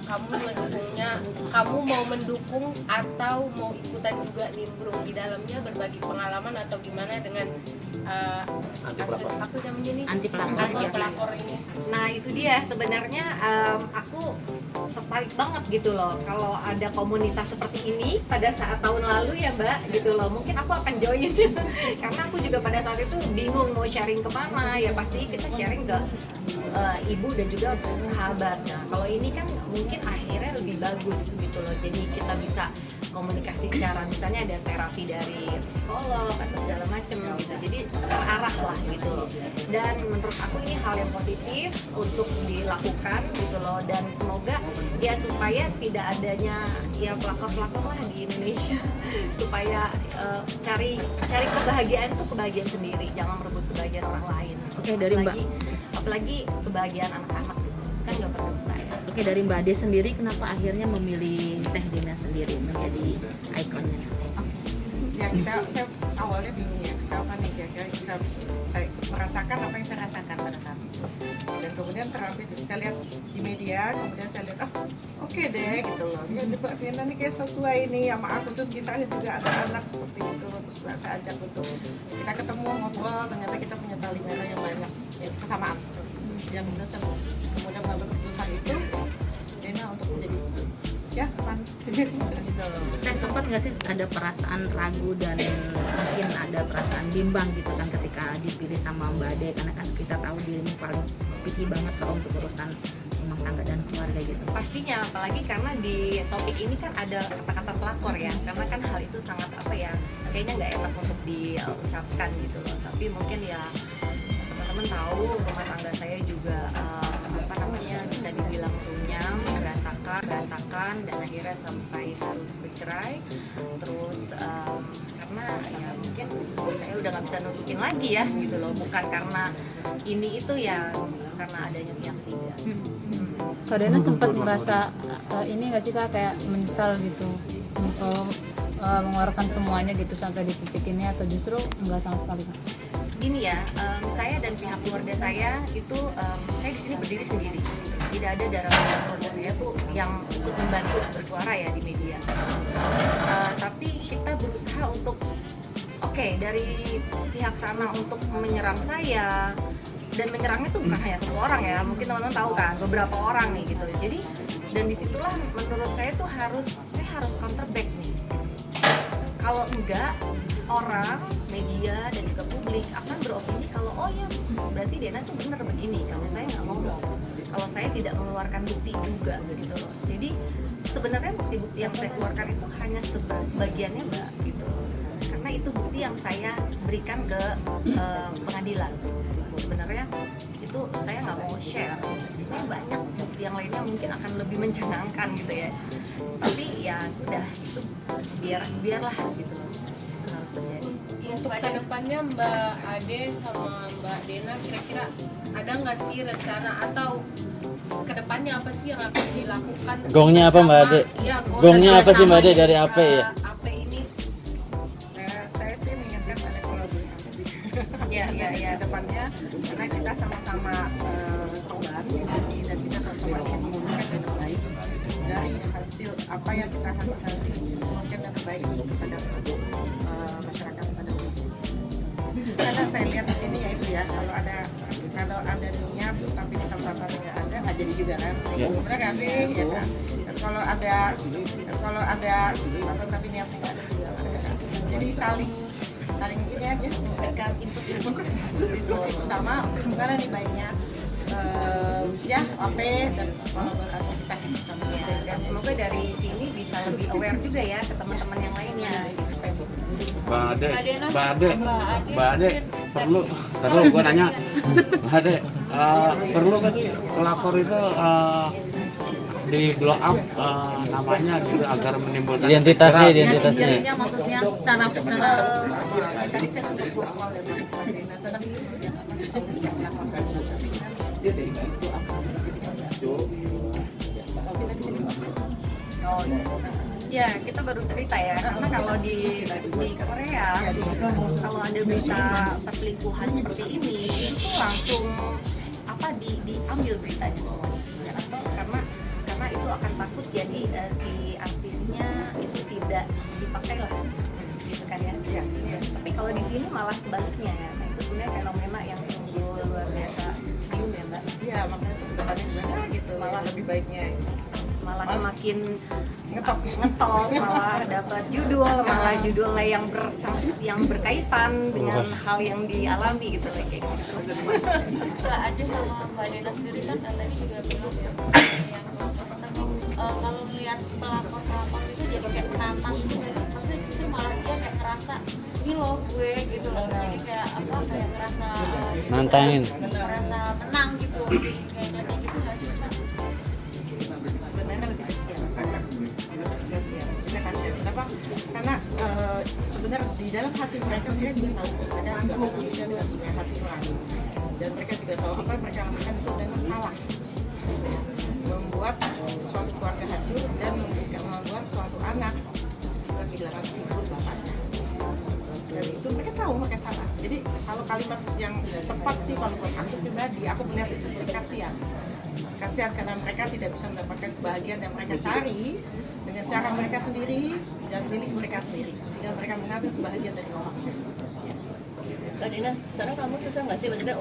kamu mendukungnya, kamu mau mendukung atau mau ikutan juga nimbrung di dalamnya, berbagi pengalaman atau gimana dengan aku namanya nih anti pelakor ini. Nah itu dia sebenarnya, aku tertarik banget gitu loh kalau ada komunitas seperti ini pada saat tahun lalu ya Mbak gitu loh, mungkin aku akan join karena aku juga pada saat itu bingung mau sharing kemana, ya pasti kita sharing ke ibu dan juga sahabat. Nah kalau ini kan mungkin akhirnya lebih bagus gitu loh, jadi kita bisa komunikasi secara misalnya ada terapi dari psikolog atau segala macam gitu, jadi terarah lah gitu loh. Dan menurut aku ini hal yang positif untuk dilakukan gitu loh, dan semoga ya supaya tidak adanya ya pelakor-pelakor lah di Indonesia supaya cari kebahagiaan itu kebahagiaan sendiri, jangan merebut kebahagiaan orang lain. Oke, dari Mbak. Apalagi kebahagiaan anak-anak kan nggak pernah bisa ya. Oke, dari Mbak Ade sendiri kenapa akhirnya memilih Teh Dina sendiri menjadi ikonnya? Ya saya awalnya bingung ya, siapa nih kira-kira bisa saya merasakan apa yang saya rasakan pada saat itu. Dan kemudian terapi saya lihat di media, kemudian saya lihat oke deh gitu loh. Ya Mbak Dina nih kayak sesuai nih sama aku, terus kisahnya juga ada anak seperti itu, terus saya ajak untuk kita ketemu ngobrol, ternyata kita punya tali merah yang banyak, ya, kesamaan. Yang kemudian mengambil keputusan itu Dina untuk menjadi ya teman gitu. Teh, sempat nggak sih ada perasaan ragu dan mungkin ada perasaan bimbang gitu kan ketika dipilih sama Mbak Ade, karena kan kita tahu dirimu paling picky banget kalau untuk urusan rumah tangga dan keluarga gitu. Pastinya, apalagi karena di topik ini kan ada kata-kata pelakor ya, karena kan hal itu sangat apa ya, kayaknya nggak enak untuk diucapkan gitu loh. Tapi mungkin ya teman-teman tahu rumah tangga saya juga apa namanya, bisa dibilang runyam, berantakan dan akhirnya sampai harus bercerai. Terus karena ya mungkin saya udah nggak bisa nutupin lagi ya gitu loh, bukan karena ini itu ya, karena adanya pihak ketiga. Kak Dena sempat ngerasa ini nggak sih Kak, kayak menyesal gitu untuk mengeluarkan semuanya gitu sampai di titik ini, atau justru nggak sama sekali Kak? Gini ya, saya dan pihak keluarga saya itu saya di sini berdiri sendiri, tidak ada dalam keluarga saya tuh yang ikut membantu bersuara ya di media. Tapi kita berusaha untuk dari pihak sana untuk menyerang saya, dan menyerangnya tuh bukan hanya satu orang ya, mungkin teman-teman tahu kan, beberapa orang nih gitu. Jadi dan disitulah menurut saya tuh saya harus counter back nih. Kalau enggak, orang, media dan juga publik akan beropini kalau oh ya berarti Dena tuh benar begini, kalau saya nggak ngomong, kalau saya tidak mengeluarkan bukti juga gitu loh. Jadi sebenarnya bukti-bukti yang saya keluarkan itu hanya sebagiannya Mbak gitu, karena itu bukti yang saya berikan ke pengadilan. Sebenarnya itu saya nggak mau share, sebenarnya banyak bukti yang lainnya mungkin akan lebih mencengangkan gitu ya, tapi ya sudah itu biarlah gitu loh, itu harus terjadi. Untuk kedepannya Mbak Ade sama Mbak Dena kira-kira ada nggak sih rencana atau kedepannya apa sih yang akan dilakukan? Gongnya apa Mbak Ade? Ya, Gongnya apa sih Mbak Ade dari AP ya? AP ini Saya sih mengingatkan ada kolaborasi Ya. depannya, karena kita sama-sama korban di sini dan kita sama-sama ingin menggunakan yang terbaik dari hasil apa yang kita hasil nanti, mungkin yang terbaik untuk kepada masyarakat pada umumnya. Karena saya lihat di sini ya itu ya, kalau ada niat tapi kesabarannya nggak ada, nggak jadi juga kan? Benar kan sih? Ya kan? Dan kalau ada kesempatan tapi niatnya nggak ada juga nggak ada kan? Jadi saling ini aja, berikan input diskusi bersama gimana nih baiknya ya AP dan kolaborasi kita sama-sama. Dan semoga dari sini bisa lebih aware juga ya ke teman-teman yang lainnya gitu. Mbak Ade perlu gue nanya Mbak Ade, perlu kan sih pelakor itu di blow up namanya gitu agar menimbulkan Identitasnya. Jadinya maksudnya cara Tadi saya sudah berkol ya Pak Dena, tetapi Ya, kita baru cerita ya, karena kalau di Korea kalau ada berita perselingkuhan seperti ini itu langsung diambil beritanya semuanya, atau karena itu akan takut jadi si artisnya itu tidak dipakai lah gitu kan ya. Tapi kalau di sini malah sebaliknya ya. Nah, itu sebenarnya fenomena yang sungguh luar biasa bingung ya Mbak. Iya, makanya itu kedepannya gimana gitu. Malah lebih baiknya malah semakin ngetop. malah dapat judul, malah judulnya yang berkaitan dengan hal yang dialami gitu kayak gitu. Mbak Ade sama Mbak Dena sendiri kan tadi juga bilang yang kalau lihat pelakor itu jadi kayak penantang gitu, maksudnya justru malah dia kayak ngerasa ini loh gue gitu loh, jadi kayak apa, kayak ngerasa Nantangin. ngerasa tenang gitu, jadi kayak ngeliatnya gitu nggak sih Mbak? Sebenarnya lebih kasihan. Kita kasihan. Kenapa? Karena sebenarnya di dalam hati mereka juga tahu mereka juga manusia dengan punya hati nurani, dan mereka juga tahu apa yang mereka lakukan itu dengan salah, membuat suatu keluarga hancur dan membuat suatu anak juga kehilangan figur bapaknya. Dan itu mereka tahu mereka salah. Jadi kalau kalimat yang tepat sih kalau buat aku pribadi, aku melihat itu sebagai kasihan karena mereka tidak bisa mendapatkan kebahagiaan yang mereka cari dengan cara mereka sendiri dan milik mereka sendiri, sehingga mereka mengambil kebahagiaan dari orang. Kak Dina, sekarang kamu susah nggak sih maksudnya